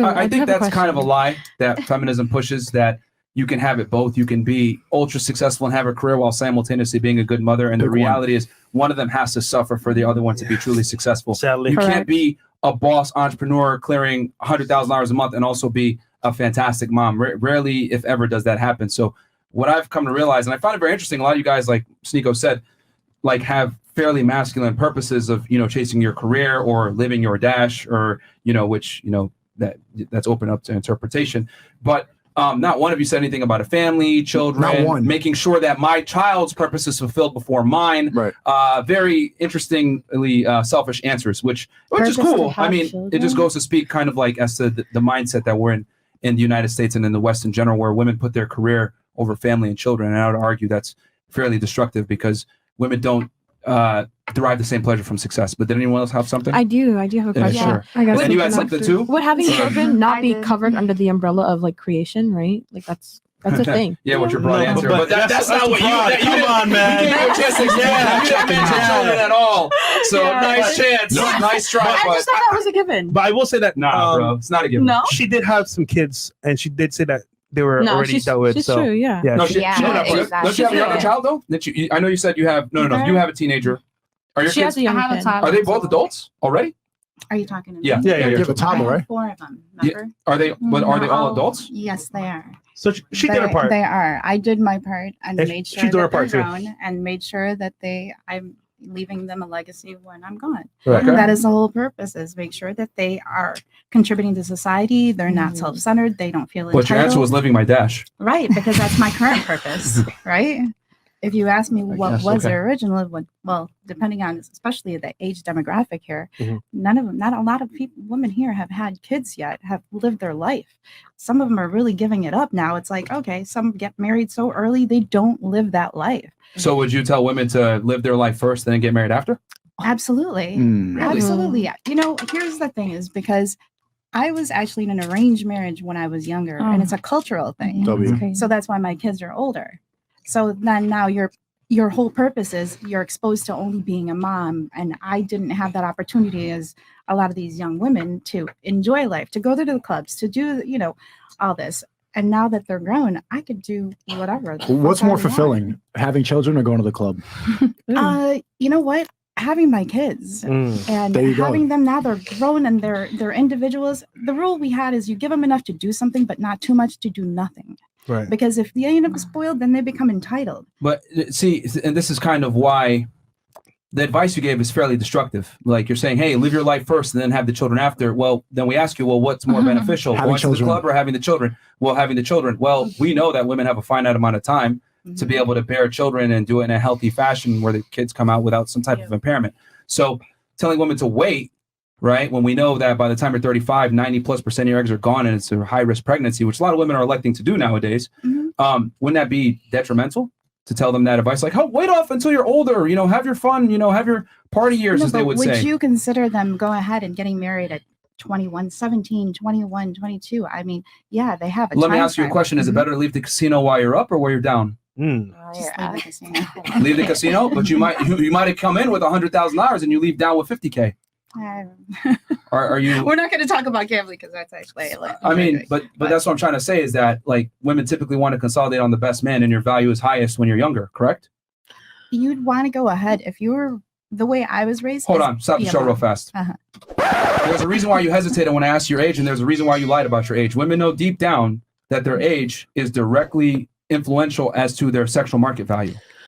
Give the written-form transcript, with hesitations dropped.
I think that's kind of a lie that feminism pushes, that you can have it both. You can be ultra successful and have a career while simultaneously being a good mother. And the reality is one of them has to suffer for the other one to be truly successful. Sadly. You can't be a boss entrepreneur clearing $100,000 a month and also be a fantastic mom. Rarely, if ever, does that happen. So what I've come to realize, and I find it very interesting, a lot of you guys, like SNEAKO said, like have fairly masculine purposes of, chasing your career or living your dash, or, which, that's open up to interpretation. But not one of you said anything about a family, children, making sure that my child's purpose is fulfilled before mine. Right. Very interestingly selfish answers, which is cool. I mean, it just goes to speak kind of like as to the mindset that we're in the United States and in the West in general, where women put their career over family and children. And I would argue that's fairly destructive, because women don't derive the same pleasure from success. But did anyone else have something? I do have a question. Sure. I guess and you had something too? Would having children not be covered under the umbrella of like creation, right? Like that's a thing. Yeah, what's your broad answer? But that's not what you. Come on, man. You didn't mention children at all. So nice chance. Nice try. I just thought that was a given. But I will say that bro, it's not a given. No, she did have some kids, and she did say that they were already dealt with. She's true, yeah. No, she exactly. Don't you have another child though? I know you said you have. No. You have a teenager. Are your kids? I have a toddler. Are they both adults already? Are you talking to me? Yeah. You have a toddler, right? 4 of them. Remember? Are they? But are they all adults? Yes, they are. So she did her part. They are. I did my part and made sure that they're too. grown, and made sure that I'm leaving them a legacy when I'm gone. Right. That is the whole purpose: is make sure that they are contributing to society. They're not self-centered. They don't feel entitled. But your answer was living my dash. Right, because that's my current purpose. Right. If you ask me what was their original, well, depending on especially the age demographic here, not a lot of women here have had kids yet, have lived their life. Some of them are really giving it up now. It's like, okay, some get married so early, they don't live that life. So would you tell women to live their life first, then get married after? Absolutely. Absolutely. Here's the thing is, because I was actually in an arranged marriage when I was younger, and it's a cultural thing. So that's why my kids are older. So then now your whole purpose is you're exposed to only being a mom. And I didn't have that opportunity as a lot of these young women to enjoy life, to go to the clubs, to do, all this. And now that they're grown, I could do whatever. What's more fulfilling, having children or going to the club? You know what? Having my kids and having them now, they're grown and they're individuals. The rule we had is you give them enough to do something, but not too much to do nothing. Right. Because if they end up spoiled, then they become entitled. But see, and this is kind of why the advice you gave is fairly destructive. Like you're saying, hey, live your life first and then have the children after. Well, then we ask you, well, what's more beneficial, going to the club or having the children? Well, having the children. Well, we know that women have a finite amount of time to be able to bear children and do it in a healthy fashion where the kids come out without some type of impairment. So telling women to wait, right, when we know that by the time you're 35, 90+% of your eggs are gone and it's a high-risk pregnancy, which a lot of women are electing to do nowadays, wouldn't that be detrimental to tell them that advice? Like, oh, wait off until you're older, have your fun, have your party years, as they would say. Would you consider them go ahead and getting married at 21, 17, 21, 22? I mean, yeah, they have a Let me ask you a question. Is it better to leave the casino while you're up or while you're down? Just leave the casino. Leave the casino, but you might have come in with $100,000 and you leave down with $50K. Are you? We're not going to talk about gambling because that's actually. But that's what I'm trying to say is that like women typically want to consolidate on the best man, and your value is highest when you're younger. Correct? You'd want to go ahead if you were the way I was raised. Hold on, stop the show real fast. There's a reason why you hesitated when I asked your age, and there's a reason why you lied about your age. Women know deep down that their age is directly influential as to their sexual market value.